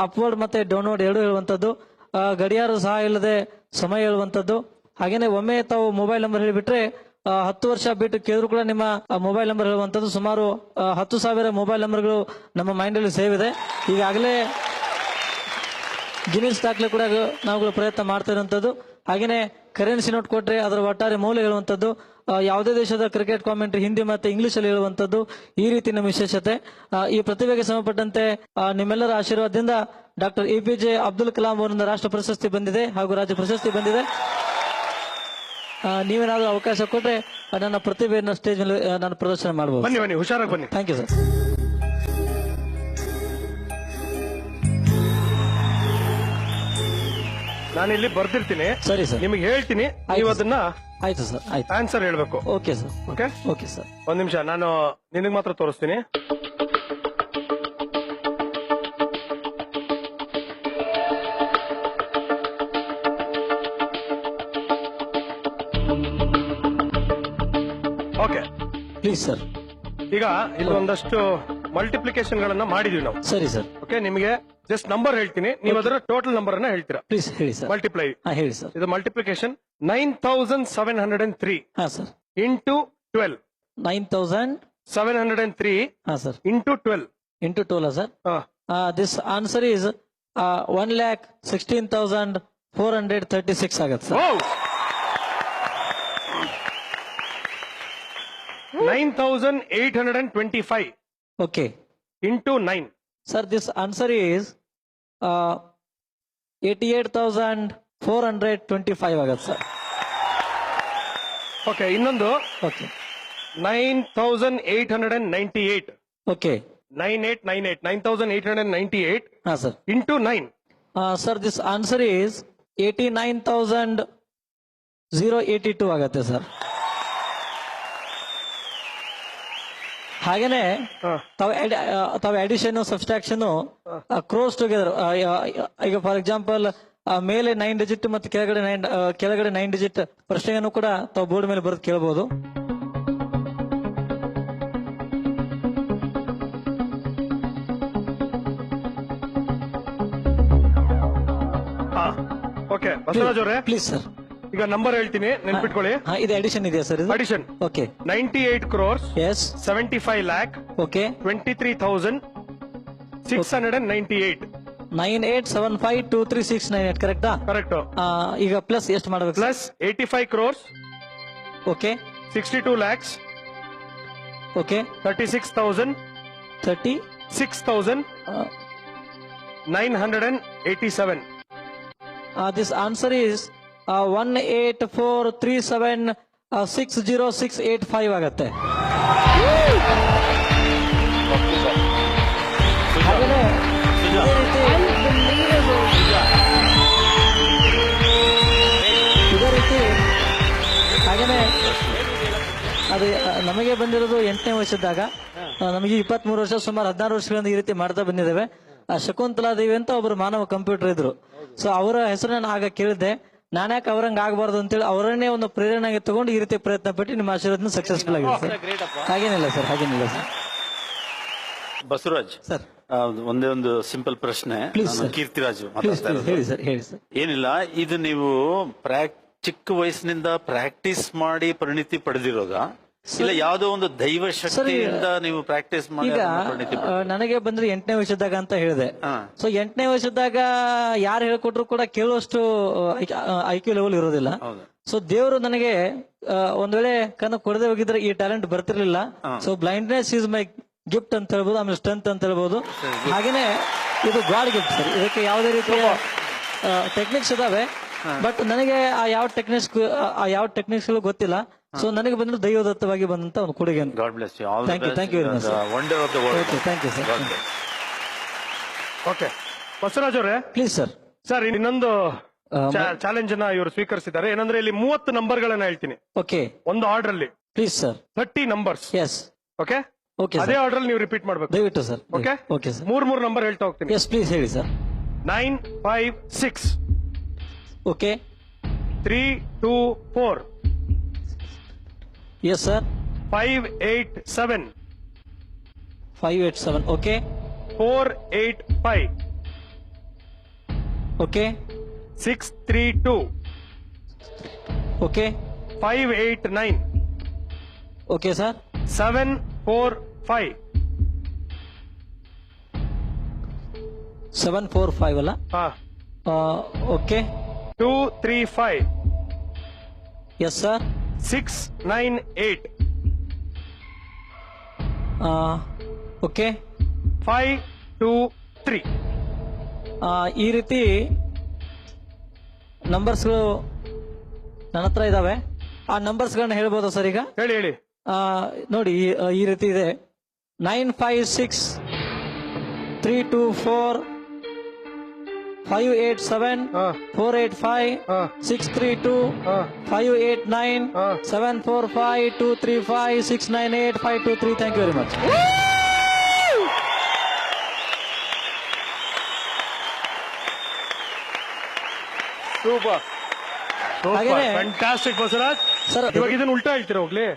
Upward ಮತ್ತೆ downward ಎರಡು ಹೇಳುವಂತದ್ದು, ಗಡಿಯಾರ ಸಹ ಇಲ್ಲದೆ ಸಮಯ ಹೇಳುವಂತದ್ದು. ಹಾಗೇನೆ ಒಮ್ಮೆ ತಾವು ಮೊಬೈಲ್ ನಂಬರ್ ಹೇಳಿಬಿಟ್ರೆ 10 ವರ್ಷ ಬಿಟ್ಟು ಕೇಳಿದ್ರು ಕೂಡ ನಿಮ್ಮ ಮೊಬೈಲ್ ನಂಬರ್ ಹೇಳುವಂತದ್ದು. ಸುಮಾರು 10,000 ಮೊಬೈಲ್ ನಂಬರ್ಗಳು ನಮ್ಮ ಮೈಂಡ್ ಅಲ್ಲಿ ಸೇವ್ ಇದೆ. ಈಗಾಗಲೇ ಗಿನ್ನಿಸ್ ದಾಖಲೆ ಕೂಡ ನಾವುಗಳು ಪ್ರಯತ್ನ ಮಾಡ್ತಾ ಇರುವಂತದ್ದು. ಹಾಗೇನೆ ಕರೆನ್ಸಿ ನೋಟ್ ಕೊಟ್ರೆ ಅದರ ಒಟ್ಟಾರೆ ಮೌಲ್ಯ ಹೇಳುವಂತದ್ದು, ಯಾವುದೇ ದೇಶದ ಕ್ರಿಕೆಟ್ ಕಾಮೆಂಟ್ರಿ ಹಿಂದಿ ಮತ್ತೆ ಇಂಗ್ಲಿಷ್ ಅಲ್ಲಿ ಹೇಳುವಂತದ್ದು. ಈ ರೀತಿ ನಮ್ಮ ವಿಶೇಷತೆ. ಈ ಪ್ರತಿಭೆಗೆ ಸಂಬಂಧಪಟ್ಟಂತೆ ನಿಮ್ಮೆಲ್ಲರ ಆಶೀರ್ವಾದದಿಂದ ಡಾಕ್ಟರ್ APJ ಅಬ್ದುಲ್ ಕಲಾಂ ಅವರಿಂದ ರಾಷ್ಟ್ರ ಪ್ರಶಸ್ತಿ ಬಂದಿದೆ ಹಾಗೂ ರಾಜ್ಯ ಪ್ರಶಸ್ತಿ ಬಂದಿದೆ. ನೀವೇನಾದ್ರೂ ಅವಕಾಶ ಕೊಟ್ರೆ ನನ್ನ ಪ್ರತಿಭೆಯನ್ನು ಸ್ಟೇಜ್ ಮೇಲೆ ನಾನು ಪ್ರದರ್ಶನ ಮಾಡಬಹುದು. ಬನ್ನಿ ಬನ್ನಿ, ಹುಷಾರಾಗಿ ಬನ್ನಿ. Thank you sir. ನಾನಿಲ್ಲಿ ಬರ್ದಿರ್ತೀನಿ, ಸರಿ ಸರ್, ನಿಮಗೆ ಹೇಳ್ತೀನಿ, ನೀವು ಅದನ್ನ ಆಯ್ತು ಸರ್, ಆಯ್ತು, ಆನ್ಸರ್ ಹೇಳ್ಬೇಕು. Okay sir, okay okay sir. ಒಂದ್ ನಿಮಿಷ, ನಾನು ನಿನಗೆ ಮಾತ್ರ ತೋರಿಸ್ತೀನಿ. Okay please sir. ಈಗ ಇಲ್ಲಿ ಒಂದಷ್ಟು ಮಲ್ಟಿಪ್ಲಿಕೇಶನ್ ಗಳನ್ನ ಮಾಡಿದೀವಿ ನಾವು. ಸರಿ ಸರ್. ಓಕೆ, ನಿಮಗೆ ಜಸ್ಟ್ ನಂಬರ್ ಹೇಳ್ತೀನಿ, ನೀವು ಅದರ ಟೋಟಲ್ ನಂಬರ್ ಅನ್ನ ಹೇಳ್ತೀರಾ. ಪ್ಲೀಸ್ ಹೇಳಿ ಸರ್. ಮಲ್ಟಿಪ್ಲೈ. ಹೇಳಿ ಸರ್. ಇದು ಮಲ್ಟಿಪ್ಲಿಕೇಶನ್ 9,703 ಹಾ ಸರ್. ಇಂಟು 12. 9,703 ಹಾ sir. Into 12. Into 12 sir. This answer is 1,16,436 ಆಗತ್ತೆ sir. 9,825 okay into 9. Sir, this answer is 88,425 ಆಗತ್ತೆ ಸರ್. ಓಕೆ, ಇನ್ನೊಂದು ಓಕೆ 9,898. ಓಕೆ 9,898 ಹಾ sir. Into 9. Sir, this answer is 89,082 ಆಗತ್ತೆ ಸರ್. ಹಾಗೇನೆ ತಾವು ಅಡಿಷನ್ ಸಬ್ಸ್ಟ್ರಾಕ್ಷನ್ ಕ್ರೋಸ್ ಟುಗೆದರ್. ಈಗ ಫಾರ್ ಎಕ್ಸಾಂಪಲ್ ಮೇಲೆ 9 ಡಿಜಿಟ್ ಮತ್ತು ಕೆಳಗಡೆ 9 ಡಿಜಿಟ್ ಪ್ರಶ್ನೆಯನ್ನು ಕೂಡ ತಾವು ಬೋರ್ಡ್ ಮೇಲೆ ಬರೆದು ಕೇಳಬಹುದು. ಓಕೆ ಬಸವರಾಜ್ ಅವರೇ, ಪ್ಲೀಸ್ ಸರ್. ಈಗ ನಂಬರ್ ಹೇಳ್ತೀನಿ, ನೆನ್ಪಿಟ್ಕೊಳ್ಳಿ. ಇದು ಅಡಿಷನ್ ಇದೆಯಾ ಸರ್? ಇದು addition. Okay 98 crores yes 75 lakh okay 23,698. 98752369 ಕರೆಕ್ಟಾ? ಕರೆಕ್ಟ್. ಈಗ ಪ್ಲಸ್ ಎಷ್ಟು ಮಾಡಬೇಕು? Plus 85 crores okay 62 lakhs okay 36,987. This answer is 1843760,685 ಆಗತ್ತೆ. ಹಾಗೇನೆ ಇದೇ ರೀತಿ ಹಾಗೇನೆ ಅದು ನಮಗೆ ಬಂದಿರೋದು 8ನೇ ವರ್ಷದಾಗ, ನಮಗೆ 23 ವರ್ಷ, ಸುಮಾರು 16 ವರ್ಷಗಳಿಂದ ಈ ರೀತಿ ಮಾಡ್ತಾ ಬಂದಿದ್ದೇವೆ. ಶಕುಂತಲಾ ದೇವಿ ಅಂತ ಒಬ್ರು ಮಾನವ ಕಂಪ್ಯೂಟರ್ ಇದ್ರು. ಸೊ ಅವರ ಹೆಸರನ್ನ ಆಗ ಕೇಳಿದ್ದೆ, ನಾನ್ಯಾಕೆ ಅವ್ರಂಗ ಆಗಬಾರ್ದು ಅಂತೇಳಿ ಅವರನ್ನೇ ಒಂದು ಪ್ರೇರಣೆಗೆ ತಗೊಂಡು ಈ ರೀತಿ ಪ್ರಯತ್ನ ಪಟ್ಟು ನಿಮ್ಮ ಆಶೀರ್ವಾದ ಸಕ್ಸಸ್ಫುಲ್ ಆಗಿದೆ ಸರ್. ಹಾಗೇನಿಲ್ಲ ಸರ್, ಹಾಗೇನಿಲ್ಲ ಸರ್. ಬಸವರಾಜ್ ಸರ್, ಒಂದೇ ಒಂದು ಸಿಂಪಲ್ ಪ್ರಶ್ನೆ. ಕೀರ್ತಿರಾಜ್ ಹೇಳಿ ಸರ್, ಹೇಳಿ ಸರ್. ಏನಿಲ್ಲ, ಇದು ನೀವು ಚಿಕ್ಕ ವಯಸ್ಸಿನಿಂದ ಪ್ರಾಕ್ಟೀಸ್ ಮಾಡಿ ಪರಿಣಿತಿ ಪಡೆದಿರೋದ, ಇಲ್ಲ ಯಾವುದೋ ಒಂದು ದೈವ ಶಕ್ತಿಯಿಂದ ನೀವು ಪ್ರಾಕ್ಟೀಸ್ ಮಾಡಿ ಈಗ ನನಗೆ ಬಂದ್ರೆ 8ನೇ ವರ್ಷದಾಗ ಅಂತ ಹೇಳಿದೆ. ಸೊ 8ನೇ ವರ್ಷದಾಗ ಯಾರು ಹೇಳ್ಕೊಟ್ರು ಕೂಡ ಕೇಳುವಷ್ಟು IQ ಲೆವೆಲ್ ಇರೋದಿಲ್ಲ. ಸೊ ದೇವರು ನನಗೆ ಒಂದ್ ವೇಳೆ ಕಣ್ಣು ಕೊಡದೆ ಹೋಗಿದ್ರೆ ಈ ಟ್ಯಾಲೆಂಟ್ ಬರ್ತಿರ್ಲಿಲ್ಲ. So blindness is my gift ಅಂತ ಹೇಳ್ಬೋದು, ಆಮೇಲೆ ಸ್ಟ್ರೆಂತ್ ಅಂತ ಹೇಳ್ಬೋದು. ಹಾಗೇನೆ ಇದು ಗಾಡ್ ಗಿಫ್ಟ್ ಸರ್. ಇದಕ್ಕೆ ಯಾವುದೇ ರೀತಿಯ ಟೆಕ್ನಿಕ್ಸ್ ಇದಾವೆ, ಬಟ್ ನನಗೆ ಆ ಯಾವ ಟೆಕ್ನಿಕ್ಸ್ ಗೊತ್ತಿಲ್ಲ. ಸೊ ನನಗೆ ಬಂದ್ರೆ ದೈವದತ್ತವಾಗಿ ಬಂದಂತ ಒಂದು ಕೊಡುಗೆ. God bless you. All thank you very much. Wonder of the world. Okay, thank you sir. Okay Basavaraj ಅವರೇ, ಪ್ಲೀಸ್ ಸರ್. ಸರ್ ಇನ್ನೊಂದು ಚಾಲೆಂಜ್ ಅನ್ನ ಇವರು ಸ್ವೀಕರಿಸಿದ್ದಾರೆ. ಏನಂದ್ರೆ ಇಲ್ಲಿ 30 ನಂಬರ್ ಗಳನ್ನ ಹೇಳ್ತೀನಿ ಓಕೆ ಒಂದು ಆರ್ಡರ್ ಅಲ್ಲಿ. Please sir. 30 numbers. Yes okay okay ಅದೇ ಆರ್ಡರ್ ಅಲ್ಲಿ ನೀವು ರಿಪೀಟ್ ಮಾಡ್ಬೇಕು ದಯವಿಟ್ಟು sir. Okay okay sir. 3 number ಹೇಳ್ತಾ ಹೋಗ್ತೀನಿ. ಎಸ್ ಪ್ಲೀಸ್ ಹೇಳಿ sir. 956 okay 324 yes sir. 587 587 okay 485 okay 632 okay 589 okay sir 745 745 ಅಲ್ಲ ಓಕೆ 235 ಎಸ್ ಸರ್ 698 ಓಕೆ 523 ಈ ರೀತಿ ನಂಬರ್ಸ್ಗಳು ನನ್ನ ಹತ್ರ ಇದಾವೆ. ಆ ನಂಬರ್ಸ್ಗಳನ್ನ ಹೇಳ್ಬೋದಾ ಸರ್ ಈಗ? ಹೇಳಿ ಹೇಳಿ. ನೋಡಿ ಈ ರೀತಿ ಇದೆ 956-324 587 485 632 589 745 235 698 523. Thank you very much. Super ಹಾಗೇನೆ ಫ್ಯಾಂಟಾಸ್ಟಿಕ್ ಬಸವರಾಜ್. ಸರ್ ಇವಾಗ ಇದನ್ನ ಉಲ್ಟಾ ಹೇಳ್ತೀರಾ ಹೋಗ್ಲಿ?